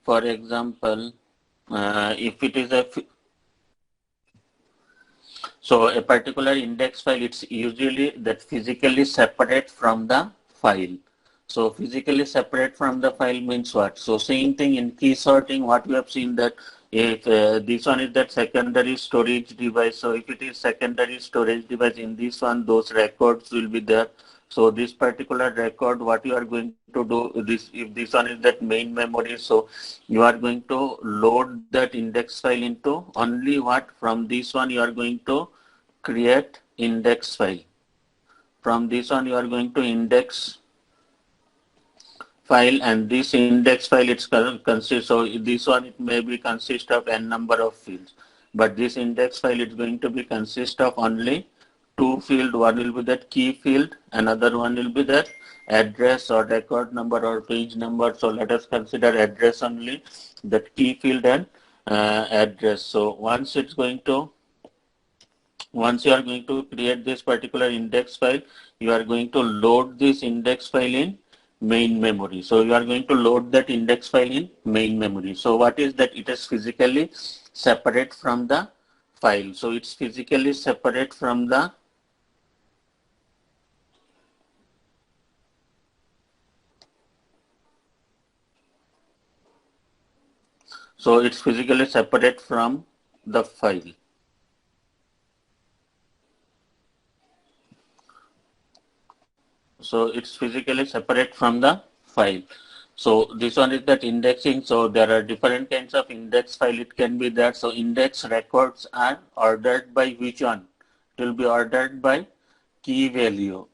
for example, if it is so a particular index file, it's usually that physically separate from the file. So physically separate from the file means what? So same thing in key sorting, what we have seen that if this one is that secondary storage device, so if it is secondary storage device, in this one those records will be there. So this particular record, what you are going to do, this if this one is that main memory, so you are going to load that index file into only what from this one you are going to create index file. From this one you are going to index file, and this index file it's consists, so this one it may be consist of n number of fields, but this index file is going to be consist of only two field. One will be that key field, another one will be that address or record number or page number. So let us consider address only, that key field and address. So once you are going to create this particular index file, you are going to load this index file in main memory. So you are going to load that index file in main memory. So what is that? It is physically separate from the file. So it's physically separate from the file. So it's physically separate from the file. So this one is that indexing. So there are different kinds of index file. It can be that. So index records are ordered by which one? It will be ordered by key value.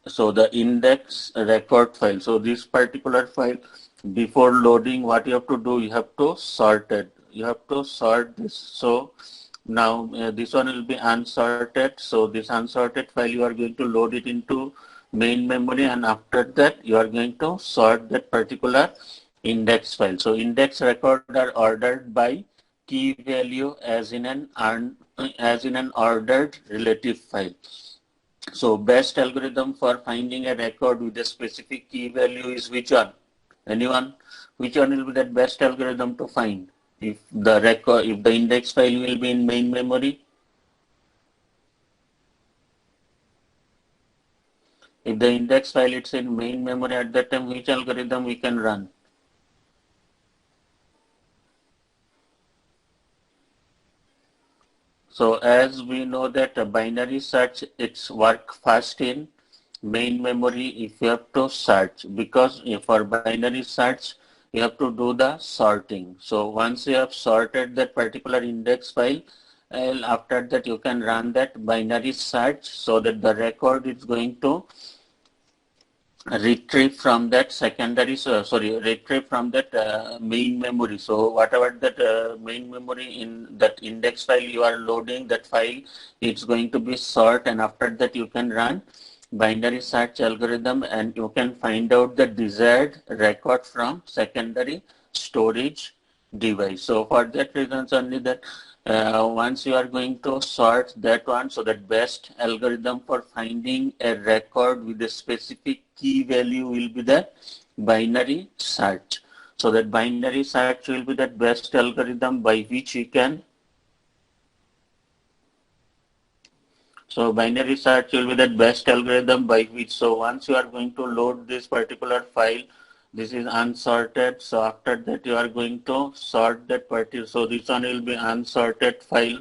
So the index record file. So this particular file, before loading, what you have to do? You have to sort it. You have to sort this. So now this one will be unsorted. So this unsorted file, you are going to load it into main memory, and after that you are going to sort that particular index file. So index record are ordered by key value as in an ordered relative file. So best algorithm for finding a record with a specific key value is which one? Anyone? Which one will be the best algorithm to find? If the index file will be in main memory, if the index file is in main memory, at that time which algorithm we can run? So as we know that a binary search, it's work fast in main memory if you have to search, because for binary search you have to do the sorting. So once you have sorted that particular index file, after that you can run that binary search, so that the record is going to retrieve from that retrieve from that main memory. So whatever that main memory in that index file you are loading, that file, it's going to be sort, and after that you can run binary search algorithm, and you can find out the desired record from secondary storage device. So for that reasons only, that once you are going to sort that one, so that best algorithm for finding a record with a specific key value will be the binary search. So that binary search will be that best algorithm by which we can. So binary search will be that best algorithm by which. So once you are going to load this particular file, this is unsorted. So after that you are going to sort that particular. So this one will be unsorted file,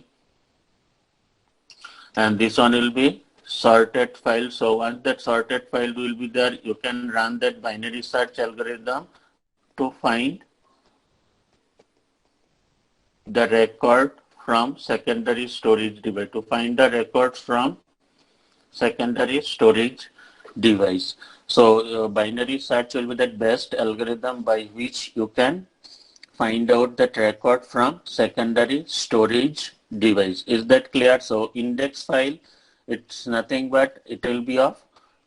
and this one will be sorted file. So once that sorted file will be there, you can run that binary search algorithm to find the record from secondary storage device, to find the records from secondary storage device. So binary search will be the best algorithm by which you can find out that record from secondary storage device. Is that clear? So index file, it's nothing but it will be of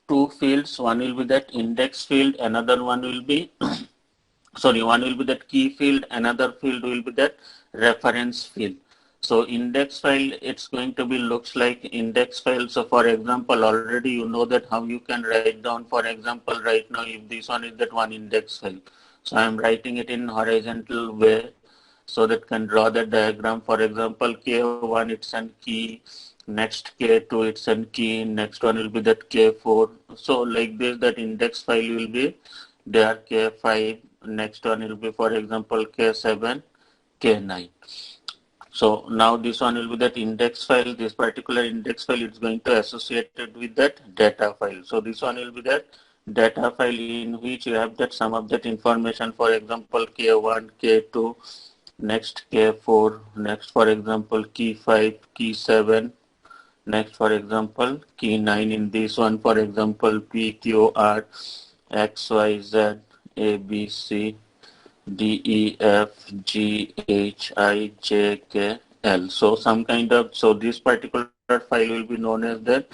two fields. One will be that index field, another one will be one will be that key field, another field will be that reference field. So index file, it's going to be looks like index file. So for example, already you know that how you can write down, for example, right now if this one is that one index file. So I'm writing it in horizontal way so that can draw the diagram. For example, K1 it's an key, next K2 it's an key, next one will be that K4. So like this, that index file will be there, K5, next one will be, for example, K7, K9. So now this one will be that index file. This particular index file is going to associate it with that data file. So this one will be that data file in which you have that some of that information. For example, K1, K2, next K4, next for example key 5, key 7, next for example key 9. In this one, for example, P, Q, R, X, Y, Z, A, B, C, D, E, F, G, H, I, J, K, L. So some kind of, so this particular file will be known as the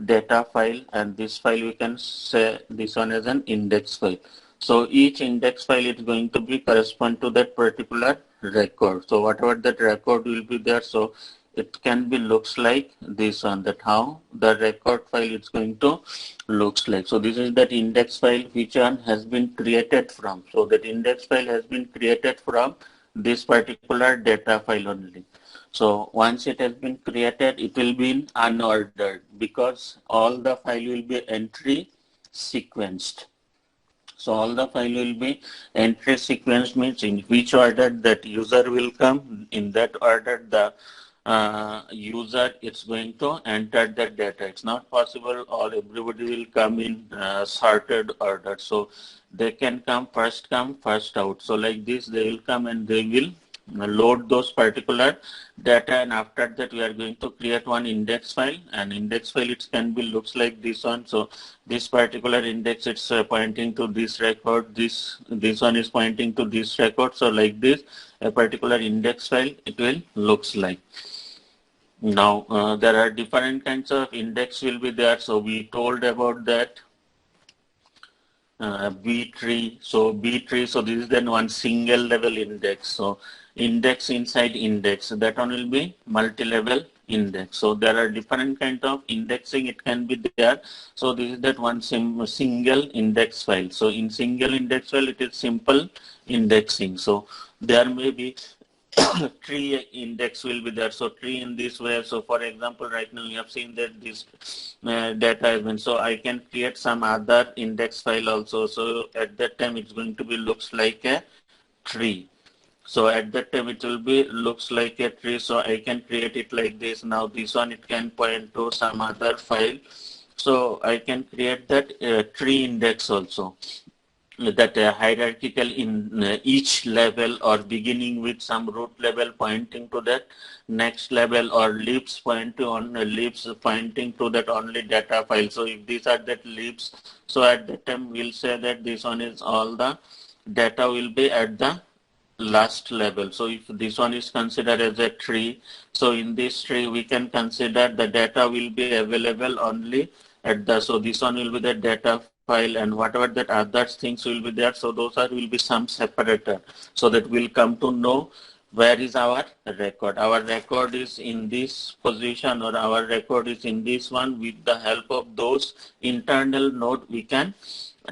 data file, and this file we can say this one as an index file. So each index file is going to be correspond to that particular record. So whatever that record will be there, so it can be looks like this one, that how the record file is going to looks like. So this is that index file which one has been created from. So that index file has been created from this particular data file only. So once it has been created, it will be in unordered because all the file will be entry sequenced. So all the file will be entry sequence, means in which order that user will come, in that order the user is going to enter the data. It's not possible or everybody will come in sorted order. So they can come first out. So like this they will come and they will load those particular data, and after that we are going to create one index file. And index file it can be looks like this one. So this particular index it's pointing to this record, this one is pointing to this record. So like this a particular index file it will looks like. Now there are different kinds of index will be there. So we told about that B tree. So B tree, so this is then one single level index. So index inside index, that one will be multi-level index. So there are different kind of indexing it can be there. So this is that one single index file. So in single index file it is simple indexing. So there may be tree index will be there. So tree in this way. So for example, right now you have seen that this data has been, so I can create some other index file also. So at that time it's going to be looks like a tree. So at that time it will be looks like a tree. So I can create it like this. Now this one it can point to some other file. So I can create that tree index also, that hierarchical in each level, or beginning with some root level pointing to that next level, or leaves point to on leaves pointing to that only data file. So if these are that leaves, so at that time we'll say that this one is all the data will be at the last level. So if this one is considered as a tree, so in this tree we can consider the data will be available only at the, so this one will be the data file, and whatever that other things will be there, so those are will be some separator, so that we'll come to know where is our record. Our record is in this position, or our record is in this one. With the help of those internal node we can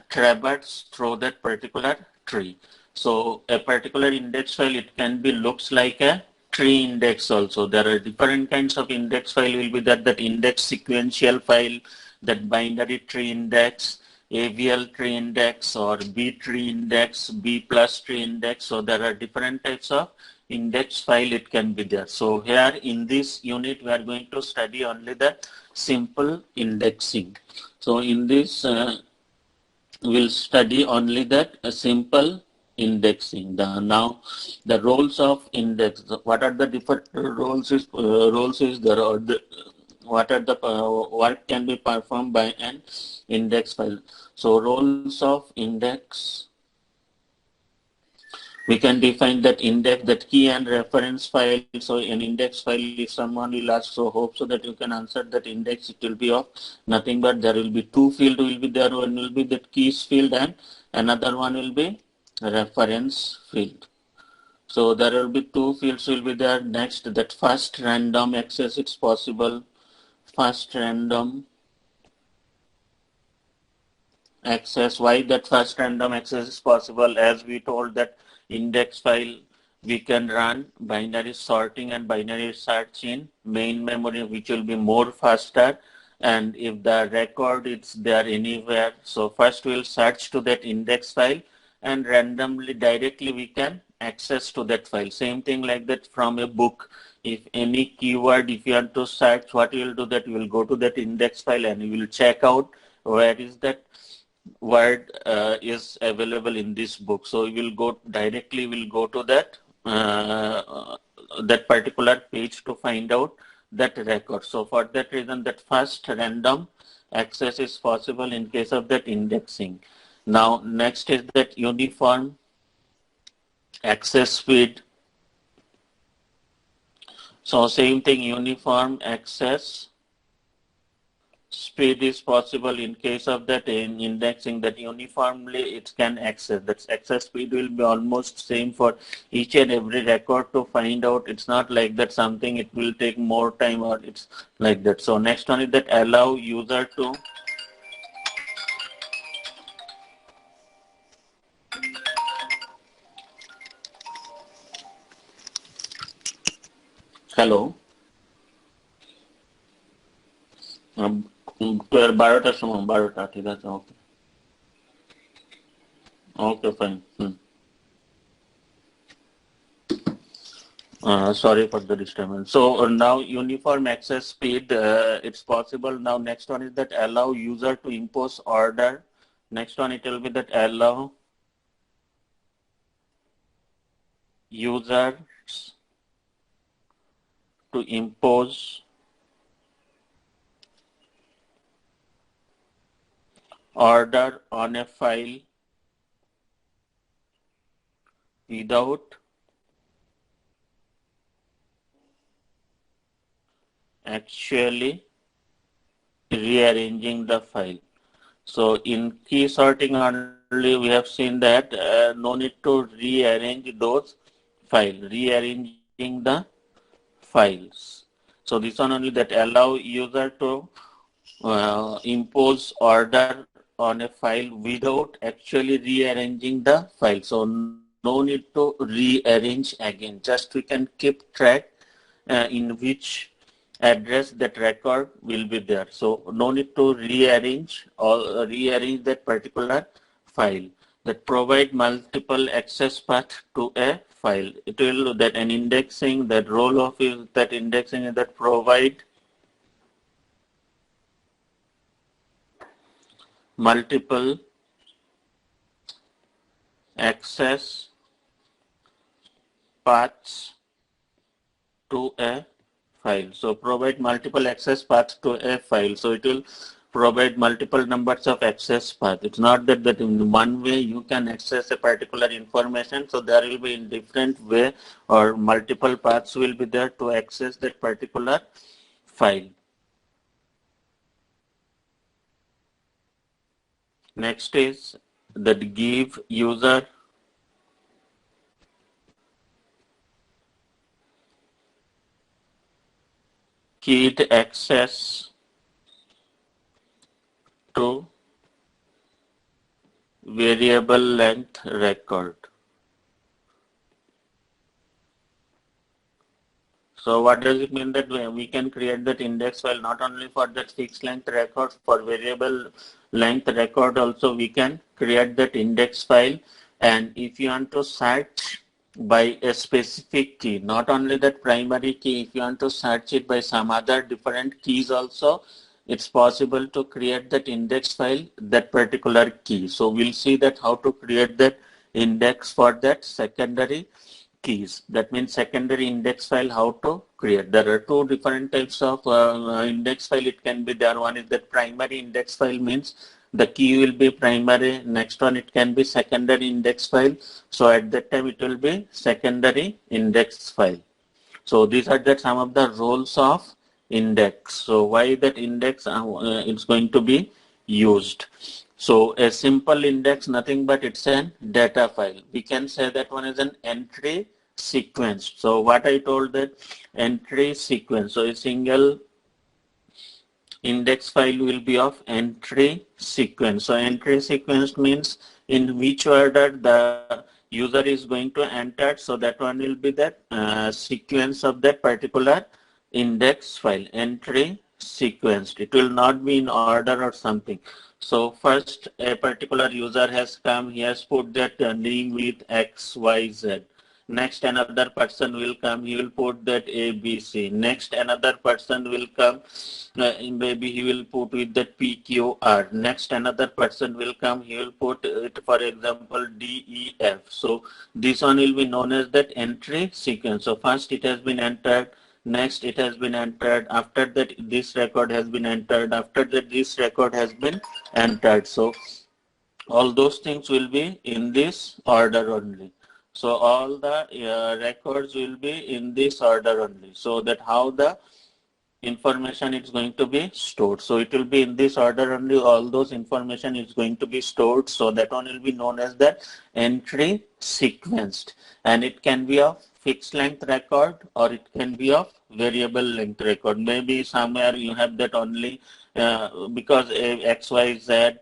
traverse through that particular tree. So a particular index file it can be looks like a tree index also. There are different kinds of index file will be that index sequential file, that binary tree index, AVL tree index, or B tree index, B plus tree index. So there are different types of index file it can be there. So here in this unit we are going to study only the simple indexing. So in this we'll study only that simple indexing. Now the roles of index, what are the different roles is there, or what are the work can be performed by an index file. So roles of index, we can define that index, that key and reference file. So an index file, if someone will ask, so hope so that you can answer that index, it will be of nothing but there will be two field will be there. One will be that keys field and another one will be reference field. So there will be two fields will be there. Next, that first random access it's possible. First random access. Why that first random access is possible? As we told that index file, we can run binary sorting and binary search in main memory, which will be more faster. And if the record is there anywhere, so first we'll search to that index file and randomly directly we can access to that file. Same thing like that from a book. If any keyword, if you want to search, what you will do that you will go to that index file and you will check out where is that word is available in this book. So we will go directly, we'll go to that that particular page to find out that record. So for that reason, that first random access is possible in case of that indexing. Now next is that uniform access speed. So same thing, uniform access speed is possible in case of that in indexing, that uniformly it can access. That access speed will be almost same for each and every record to find out. It's not like that something it will take more time or it's like that. So next one is that allow user to hello. 12টার সময় 12টা ঠিক আছে okay okay fine sorry for the disturbance. So now uniform access speed, it's possible. Now next one is that allow user to impose order. Next one it will be that allow users to impose order on a file without actually rearranging the file. So in key sorting only we have seen that no need to rearrange those files, rearranging the files. So this one only that allow user to impose order on a file without actually rearranging the file. So no need to rearrange again. Just we can keep track in which address that record will be there. So no need to rearrange or rearrange that particular file. That provide multiple access path to a file. It will that an indexing, that role of is that indexing is that provide multiple access paths to a file. So provide multiple access paths to a file. So it will provide multiple numbers of access paths. It's not that in one way you can access a particular information. So there will be in different way or multiple paths will be there to access that particular file. Next is that give user keyed access to variable length record. So what does it mean that we can create that index file not only for that fixed length record, for variable length record also we can create that index file. And if you want to search by a specific key, not only that primary key, if you want to search it by some other different keys also, it's possible to create that index file, that particular key. So we'll see that how to create that index for that secondary keys. That means secondary index file, how to create. There are two different types of index file it can be there. One is that primary index file, means the key will be primary. Next one it can be secondary index file. So at that time it will be secondary index file. So these are that some of the roles of index. So why that index it's going to be used. So a simple index, nothing but it's an data file. We can say that one is an entry sequence. So what I told that entry sequence. So a single index file will be of entry sequence. So entry sequence means in which order the user is going to enter. So that one will be that sequence of that particular index file, entry sequenced. It will not be in order or something. So first a particular user has come, he has put that name with XYZ. Next another person will come, he will put that ABC. Next another person will come, maybe he will put with that PQR. Next another person will come, he will put it, for example, DEF. So this one will be known as that entry sequence. So first it has been entered, next it has been entered, after that this record has been entered, after that this record has been entered. So all those things will be in this order only. So all the records will be in this order only. So that how the information is going to be stored. So it will be in this order only, all those information is going to be stored. So that one will be known as the entry sequenced. And it can be of fixed length record or it can be of variable length record. Maybe somewhere you have that only because XYZ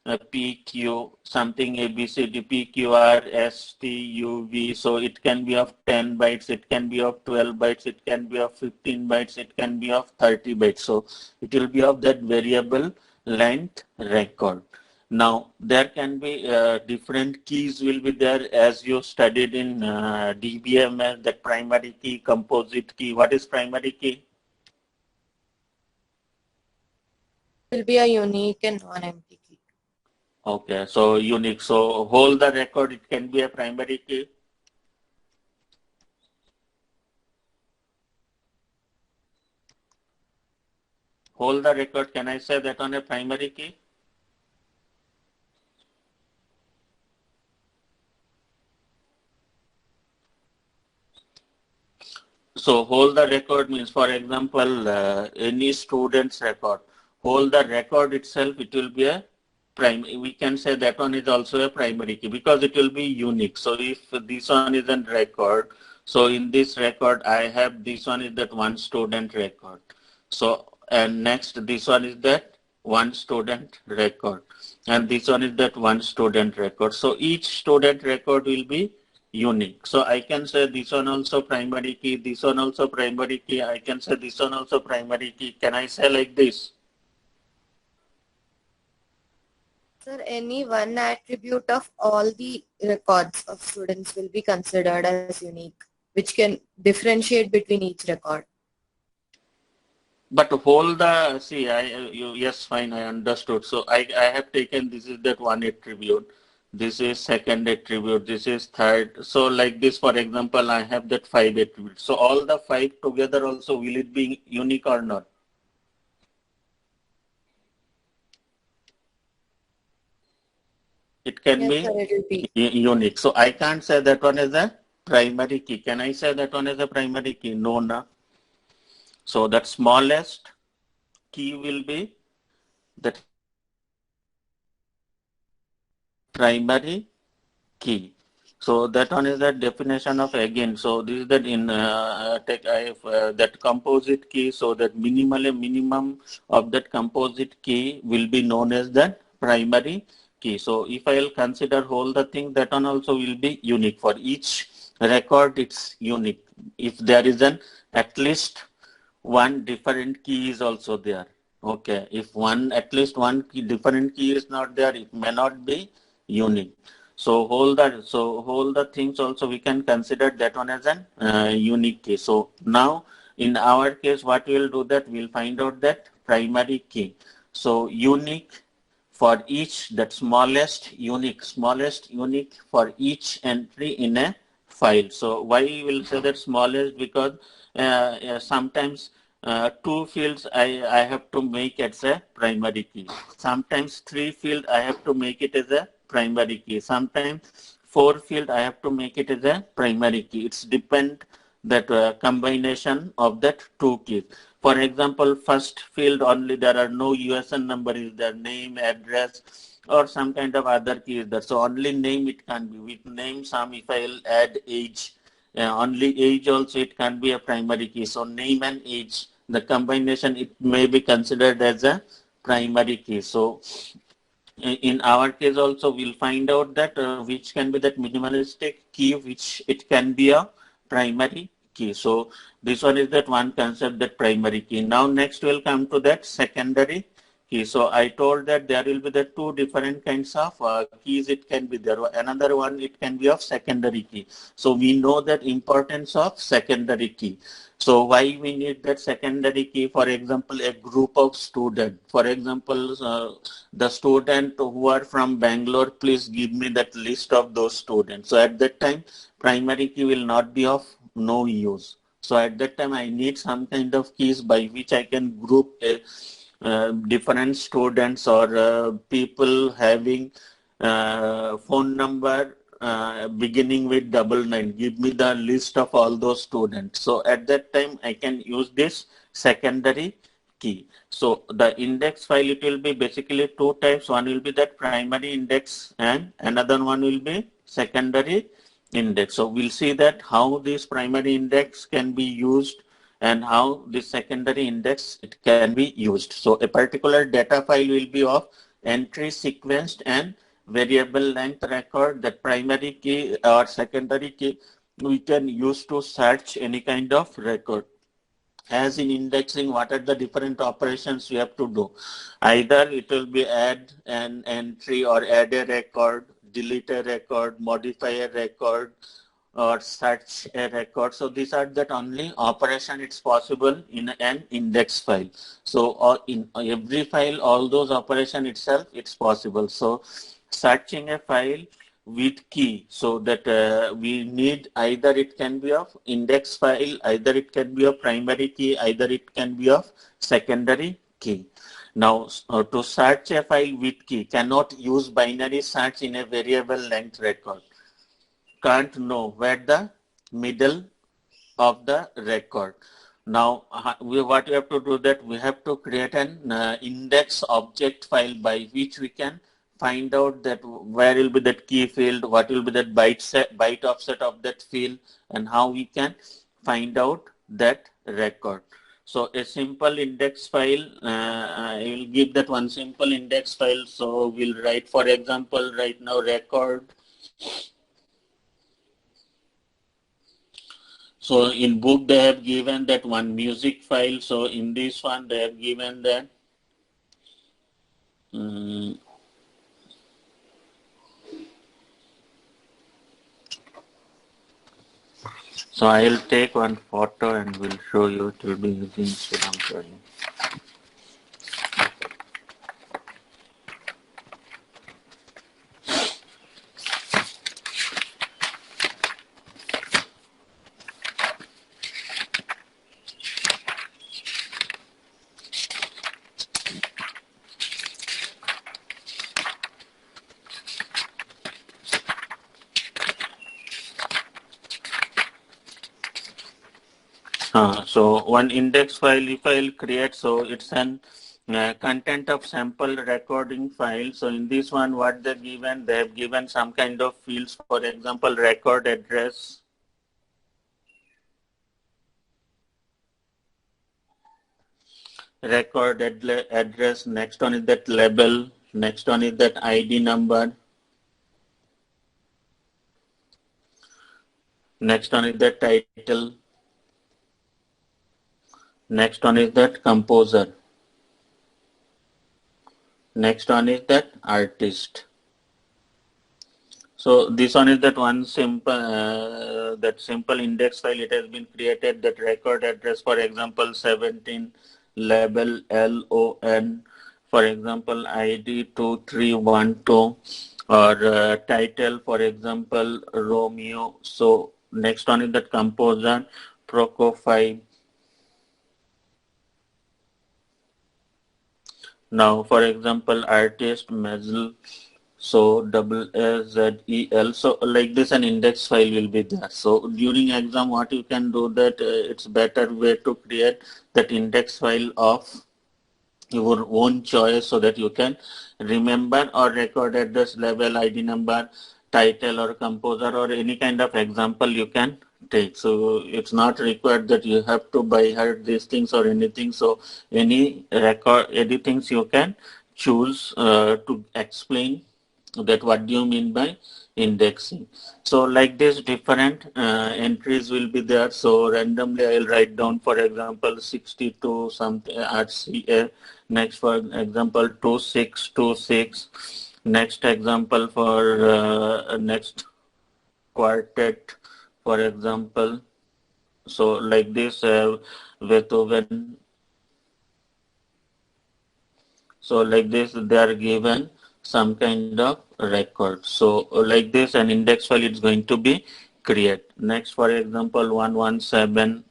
PQ something ABCD PQR STUV. So it can be of 10 bytes, it can be of 12 bytes, it can be of 15 bytes, it can be of 30 bytes. So it will be of that variable length record. Now there can be different keys will be there as you studied in DBMS, that primary key, composite key. What is primary key? Will be a unique and non-empty key. Okay, so unique. So hold the record, it can be a primary key. Hold the record, can I say that on a primary key? So hold the record means, for example, any student's record. Hold the record itself, it will be a primary. We can say that one is also a primary key because it will be unique. So if this one is a record, so in this record I have this one is that one student record. So and next this one is that one student record, and this one is that one student record. So each student record will be unique. So I can say this one also primary key, this one also primary key, I can say this one also primary key. Can I say like this? Sir, any one attribute of all the records of students will be considered as unique, which can differentiate between each record. But hold the, see, yes, fine, I understood. So I have taken, this is that one attribute, this is second attribute, this is third. So like this, for example, I have that 5 attributes. So all the 5 together also, will it be unique or not? It can Yes, sir, it will be unique. So I can't say that one is a primary key. Can I say that one is a primary key? No, no. So that smallest key will be the primary key. So that one is the definition of, again. So this is that in that composite key. So that minimum of that composite key will be known as the primary key. So if I will consider whole the thing, that one also will be unique. For each record, it's unique. If there is an at least one different key is also there. Okay, if at least one key, different key is not there, it may not be unique. So hold the things also we can consider that one as an unique key. So now in our case, what we'll do that we'll find out that primary key. So unique for each, that smallest unique for each entry in a file. So why we will say that smallest? Because sometimes 2 fields I have to make as a primary key. Sometimes 3 field I have to make it as a primary key. Sometimes 4 field I have to make it as a primary key. It's depend that combination of that 2 keys. For example, first field only there are no USN number is there, name, address, or some kind of other key is there. So only name it can be. With name some, if I will add age, only age also it can be a primary key. So name and age the combination, it may be considered as a primary key. So in our case also, we'll find out that which can be that minimalistic key, which it can be a primary key. So this one is that one concept, that primary key. Now next we'll come to that secondary key. So I told that there will be the two different kinds of keys it can be there. Another one, it can be of secondary key. So we know that importance of secondary key. So why we need that secondary key? For example, a group of students. For example, the student who are from Bangalore, please give me that list of those students. So at that time, primary key will not be of no use. So at that time, I need some kind of keys by which I can group different students or people having phone number beginning with 99. Give me the list of all those students. So at that time, I can use this secondary key. So the index file, it will be basically two types. One will be that primary index and another one will be secondary index. So we'll see that how this primary index can be used and how this secondary index it can be used. So a particular data file will be of entry sequenced and variable length record. That primary key or secondary key we can use to search any kind of record. As in indexing, what are the different operations we have to do? Either it will be add an entry or add a record, delete a record, modify a record, or search a record. So these are that only operation it's possible in an index file. So in every file, all those operation itself, it's possible. So searching a file with key, so that we need either it can be of index file, either it can be of primary key, either it can be of secondary key. Now to search a file with key, cannot use binary search in a variable length record. Can't know where the middle of the record. Now what we have to do, that we have to create an index object file by which we can find out that where will be that key field, what will be that byte offset of that field, and how we can find out that record. So a simple index file, I will give that one simple index file. So we'll write, for example, right now record. So in book they have given that one music file. So in this one they have given that so I'll take one photo and will show you. It will be using Sriram drawing. So one index file, if I'll create, so it's an content of sample recording file. So in this one, what they've given, they have given some kind of fields, for example, record address, address, next one is that label, next one is that ID number, next one is that title, next one is that composer, next one is that artist. So this one is that one simple that simple index file. It has been created, that record address, for example, 17, label LON, for example, ID 2312, or title, for example, Romeo. So next one is that composer, Prokofiev. Now, for example, artist, Mazel. So AZEL. So like this, an index file will be there. So during exam, what you can do, that it's better way to create that index file of your own choice, so that you can remember or record address, label, ID number, title, or composer, or any kind of example you can take. So it's not required that you have to buy heart these things or anything. So any record, any things you can choose to explain that what do you mean by indexing. So like this different entries will be there. So randomly I'll write down, for example, 62 something at CA. Next, for example, 2626. Next example for next quartet, for example. So like this Beethoven. So like this they are given some kind of record. So like this an index file is going to be create. Next, for example, 117.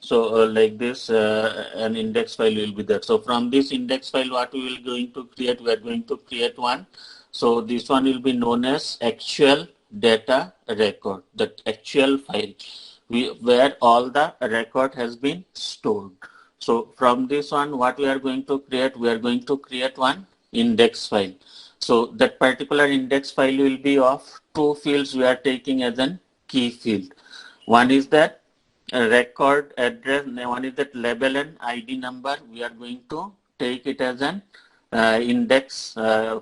So like this an index file will be there. So from this index file what we will going to create, we are going to create one. So this one will be known as actual data record, the actual file where all the record has been stored. So from this one what we are going to create, we are going to create one index file. So that particular index file will be of two fields we are taking as an key field. One is that record address, one is that label and ID number. We are going to take it as an index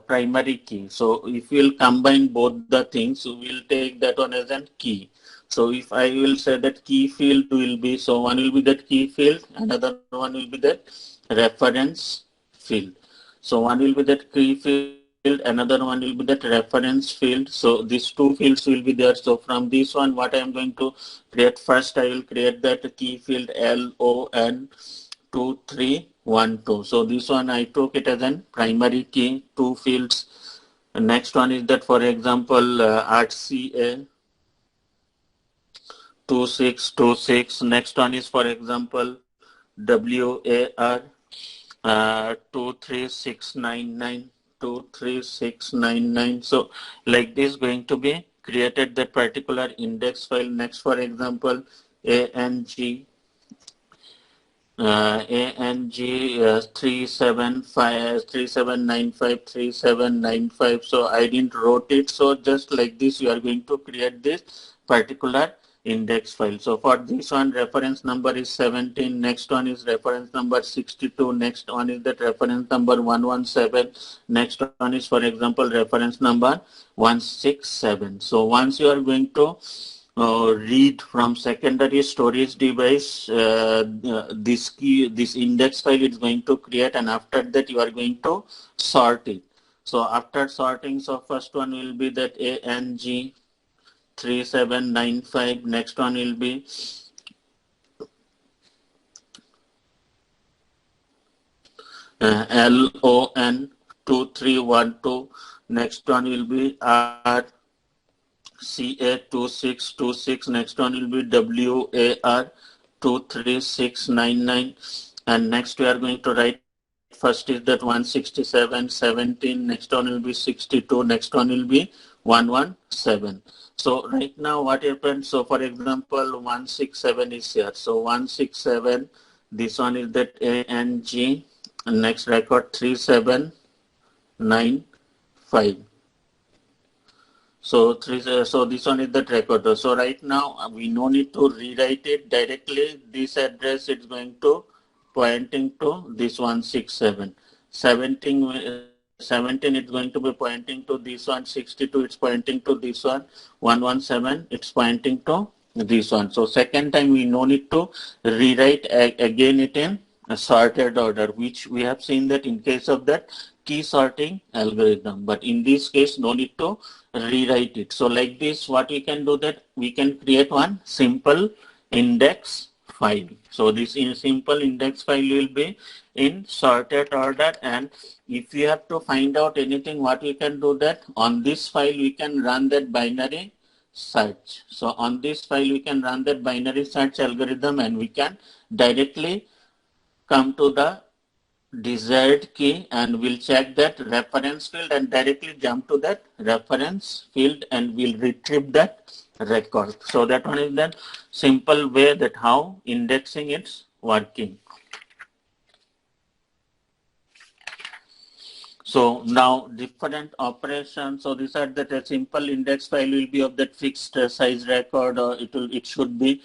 primary key. So if we will combine both the things, we will take that one as an key. So if I will say that key field will be, so one will be that key field, another one will be that reference field. So one will be that key field, another one will be that reference field. So these two fields will be there. So from this one, what I am going to create first, I will create that key field LON2312. So this one I took it as an primary key, two fields. And next one is that, for example, RCA 2626. Next one is, for example, WAR 23699. 23699. So like this going to be created that particular index file. Next, for example, ANG 3795. So I didn't wrote it. So just like this you are going to create this particular index file. So for this one reference number is 17, next one is reference number 62, next one is that reference number 117, next one is, for example, reference number 167. So once you are going to read from secondary storage device, this index file is going to create, and after that you are going to sort it. So after sorting, so first one will be that ANG 3795, next one will be LON 2312, next one will be CA2626, next one will be WAR 23699, and next we are going to write first is that 167, 17, next one will be 62, next one will be 117. So right now what happened, so for example 167 is here, so 167, this one is that ANG, and next record 3795. So this one is the record. So right now we no need to rewrite it directly. This address is going to pointing to this 167. 17 is going to be pointing to this one. 62 it's pointing to this one. 117 it's pointing to this one. So second time we no need to rewrite again it in a sorted order, which we have seen that in case of that key sorting algorithm, but in this case no need to rewrite it. So like this what we can do, that we can create one simple index file. So this simple index file will be in sorted order, and if you have to find out anything, what we can do, that on this file we can run that binary search. So on this file we can run that binary search algorithm, and we can directly come to the desired key, and we'll check that reference field and directly jump to that reference field, and we'll retrieve that record. So that one is the simple way that how indexing is working. So now different operations. So these are that a simple index file will be of that fixed size record, or it should be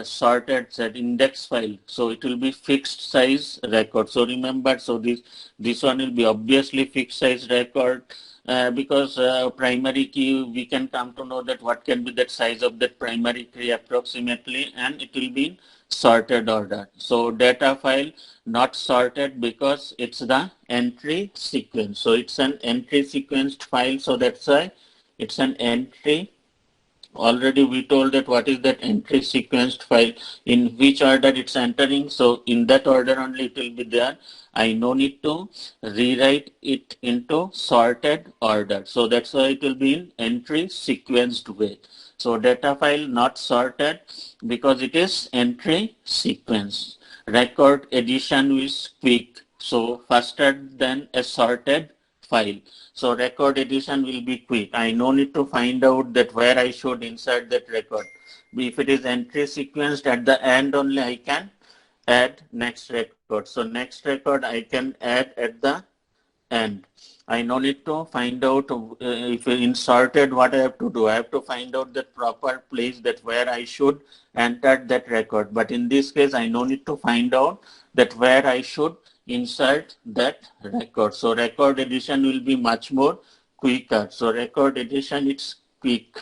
sorted set index file. So it will be fixed size record. So remember, so this one will be obviously fixed size record. Because primary key, we can come to know that what can be that size of that primary key approximately, and it will be in sorted order. So data file not sorted because it's the entry sequence. So it's an entry sequenced file. So that's why it's an entry. Already we told that what is that entry sequenced file, in which order it's entering. So in that order only it will be there. I no need to rewrite it into sorted order. So that's why it will be in entry sequenced way. So data file not sorted because it is entry sequence. Record addition is quick, so faster than a sorted file. So record addition will be quick. I no need to find out that where I should insert that record. If it is entry sequenced, at the end only I can add next record. So next record I can add at the end. I no need to find out if inserted, what I have to do. I have to find out the proper place that where I should enter that record. But in this case, I no need to find out that where I should insert that record. So record addition will be much more quicker. So record addition, it's quick.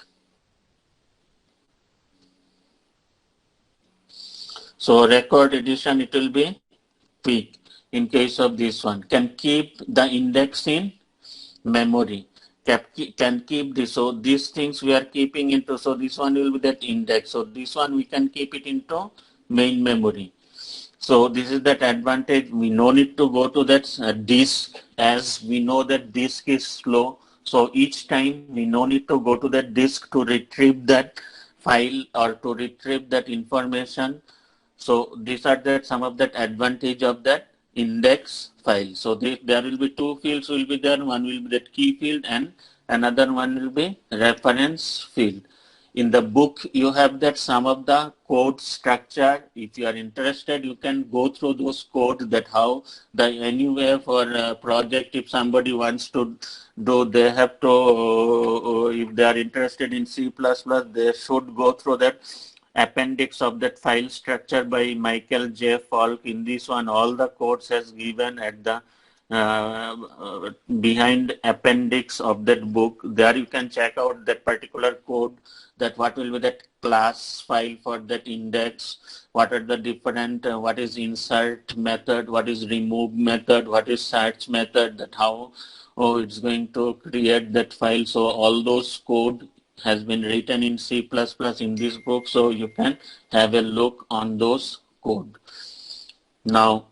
So record addition, it will be quick. In case of this one, can keep the index in memory, can keep this. So these things we are keeping into, so this one will be that index. So this one we can keep it into main memory. So this is that advantage. We no need to go to that disk, as we know that disk is slow. So each time we no need to go to that disk to retrieve that file or to retrieve that information. So these are that some of that advantage of that index file. So there will be two fields will be there. One will be that key field and another one will be reference field. In the book, you have that some of the code structure. If you are interested, you can go through those codes, that how the anywhere for a project, if somebody wants to do, they have to, if they are interested in C++, they should go through that appendix of that file structure by Michael J. Falk. In this one, all the codes has given at the behind appendix of that book. There you can check out that particular code, that what will be that class file for that index, what are the different, what is insert method, what is remove method, what is search method, that how it's going to create that file. So all those code has been written in C++ in this book, so you can have a look on those code. Now,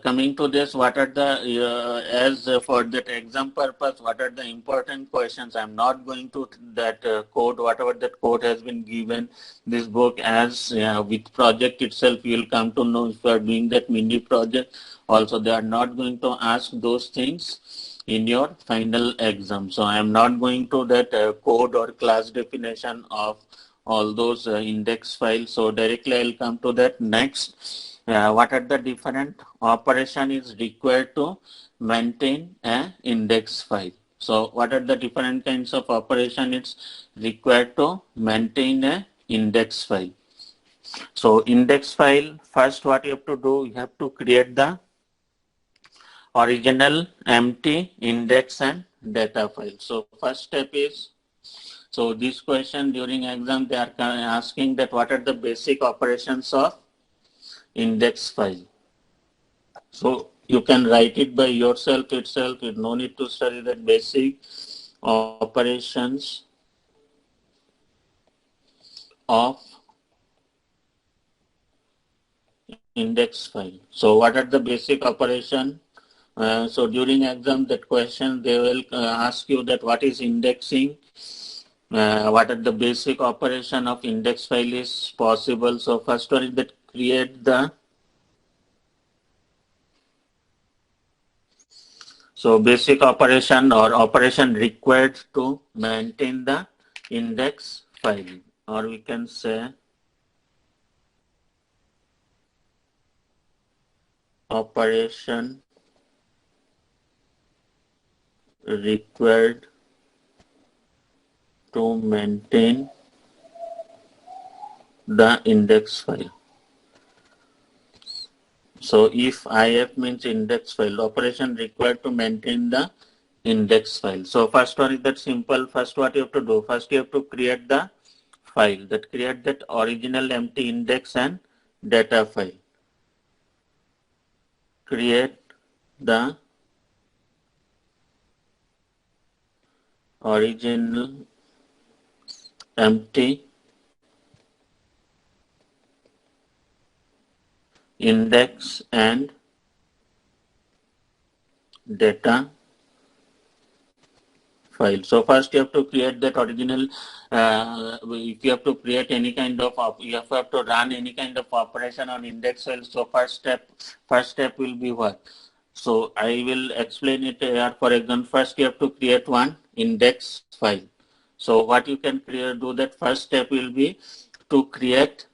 coming to this, what are the, as for that exam purpose, what are the important questions? I'm not going to that code, whatever that code has been given, this book, as with project itself, you will come to know if you are doing that mini project. Also, they are not going to ask those things in your final exam. So I am not going to that code or class definition of all those index files. So directly I'll come to that next. What are the different operation is required to maintain an index file? So what are the different kinds of operation it's required to maintain an index file? So index file, first what you have to do, you have to create the original empty index and data file. So first step is, so this question during exam they are asking that what are the basic operations of index file. So you can write it by yourself itself. You no need to study that basic operations of index file. So what are the basic operation? So during exam, that question they will ask you that what is indexing, what are the basic operation of index file is possible. So first one is that create the, so basic operation or operation required to maintain the index file, or we can say operation required to maintain the index file. So if IF means index file, operation required to maintain the index file. So first one is that simple. First what you have to do, first you have to create the file, that create that original empty index and data file. Create the original empty index and data file. So first you have to create that original, if you have to create any kind of, you have to run any kind of operation on index file. So first step will be what? So I will explain it here. For example, first you have to create one index file. So what you can do, that first step will be to create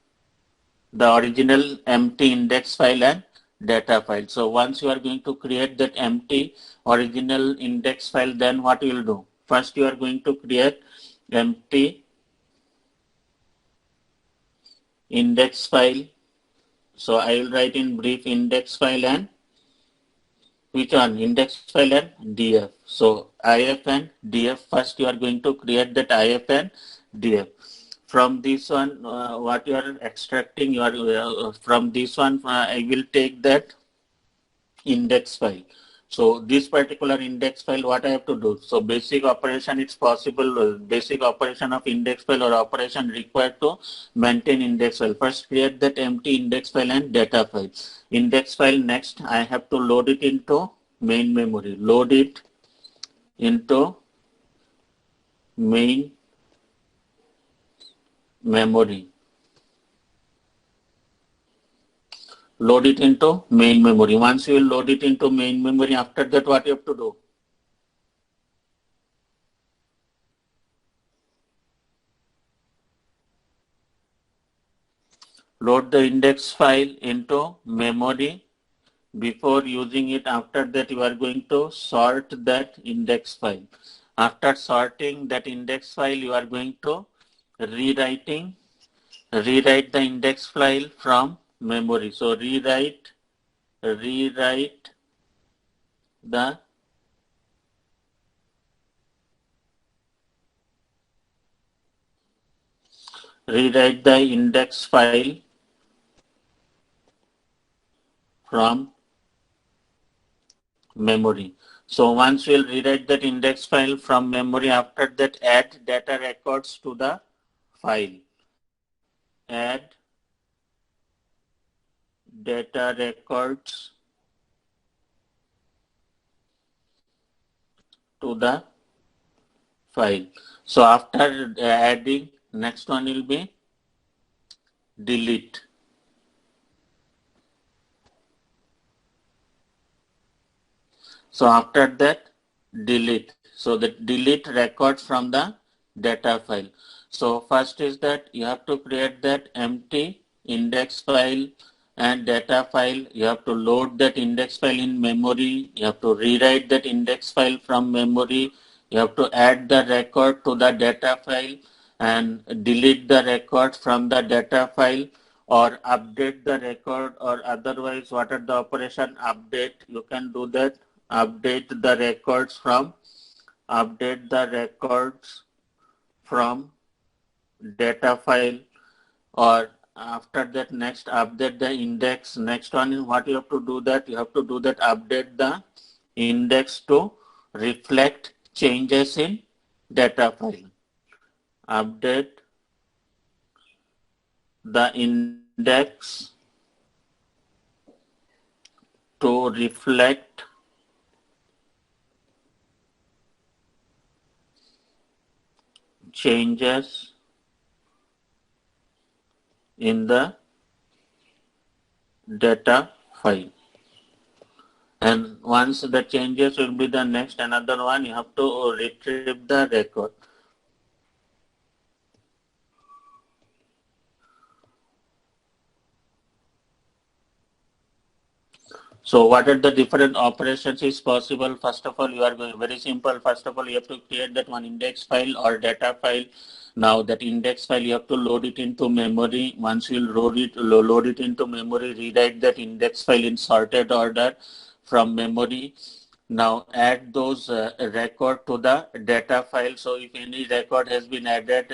the original empty index file and data file. So once you are going to create that empty original index file, then what you will do? First you are going to create empty index file. So I will write in brief index file and which one? Index file and df. So if and df, first you are going to create that if and df. From this one, what you are extracting, you are from this one, I will take that index file. So this particular index file, what I have to do? So basic operation, it's possible, basic operation of index file or operation required to maintain index file. First create that empty index file and data file. Index file, next I have to load it into main memory. Load it into main memory. Load it into main memory. Once you will load it into main memory, after that what you have to do? Load the index file into memory. Before using it, after that you are going to sort that index file. After sorting that index file, you are going to rewrite the index file from memory. So rewrite the index file from memory. So once we'll rewrite that index file from memory, after that add data records to the file. Add data records to the file. So after adding, next one will be delete. So after that, delete. So that delete records from the data file. So first is that you have to create that empty index file and data file. You have to load that index file in memory. You have to rewrite that index file from memory. You have to add the record to the data file and delete the record from the data file, or update the record, or otherwise what are the operation update, you can do that. Update the records from data file, or after that next update the index. Next one is what you have to do, that you have to do that update the index to reflect changes in data file. Update the index to reflect changes in the data file. And once the changes will be the next, another one, you have to retrieve the record. So what are the different operations is possible? First of all, you are going very simple. First of all, you have to create that one index file or data file. Now that index file, you have to load it into memory. Once you load it into memory, rewrite that index file in sorted order from memory. Now add those record to the data file. So if any record has been added,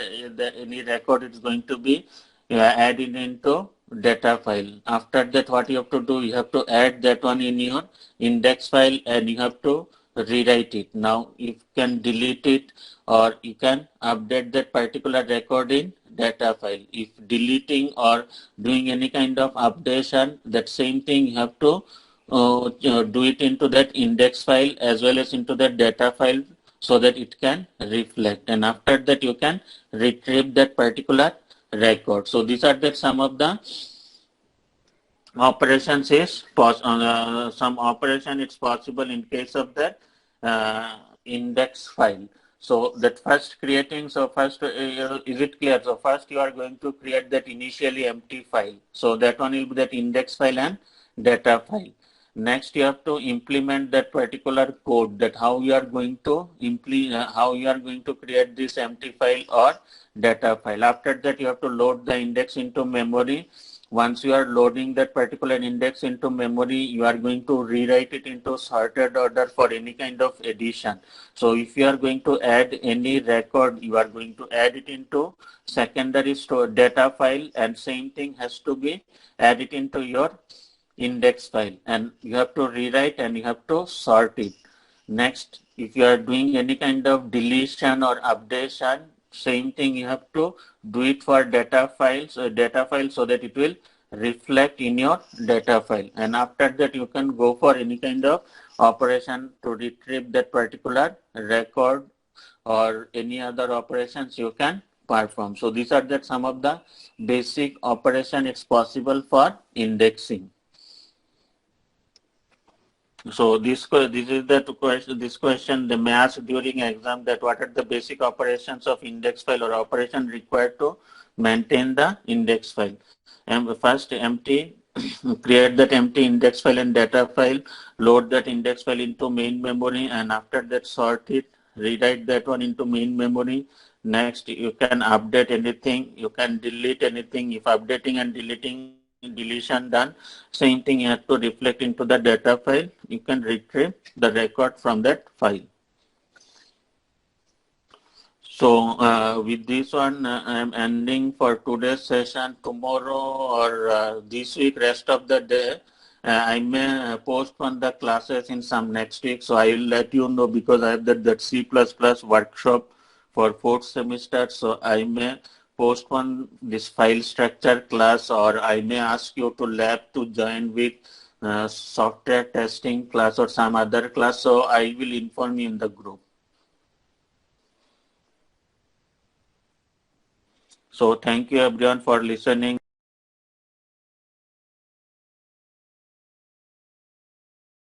any record is going to be added into data file. After that, what you have to do, you have to add that one in your index file and you have to rewrite it. Now you can delete it or you can update that particular record in data file. If deleting or doing any kind of updation, that same thing you have to do it into that index file as well as into that data file so that it can reflect, and after that you can retrieve that particular record. So these are the some of the operations is some operation it's possible in case of that index file. So that first creating, so first is it clear? So first you are going to create that initially empty file. So that one will be that index file and data file. Next you have to implement that particular code, that how you are going to create this empty file or data file. After that you have to load the index into memory. Once you are loading that particular index into memory, you are going to rewrite it into sorted order for any kind of addition. So if you are going to add any record, you are going to add it into secondary store data file, and same thing has to be added into your index file, and you have to rewrite and you have to sort it. Next, if you are doing any kind of deletion or updation, same thing you have to do it for data files, so that it will reflect in your data file, and after that you can go for any kind of operation to retrieve that particular record or any other operations you can perform. So these are the some of the basic operation it's possible for indexing. So this is the question. This question they may ask during exam, that what are the basic operations of index file or operation required to maintain the index file. And first empty create that empty index file and data file, load that index file into main memory, and after that sort it, rewrite that one into main memory. Next you can update anything, you can delete anything. If updating and deletion done, same thing you have to reflect into the data file. You can retrieve the record from that file. So with this one, I am ending for today's session. Tomorrow or this week, rest of the day, I may postpone the classes in some next week. So I will let you know, because I have that C++ workshop for 4th semester. So I may postpone this file structure class, or I may ask you to lab to join with software testing class or some other class. So I will inform you in the group. So thank you everyone for listening.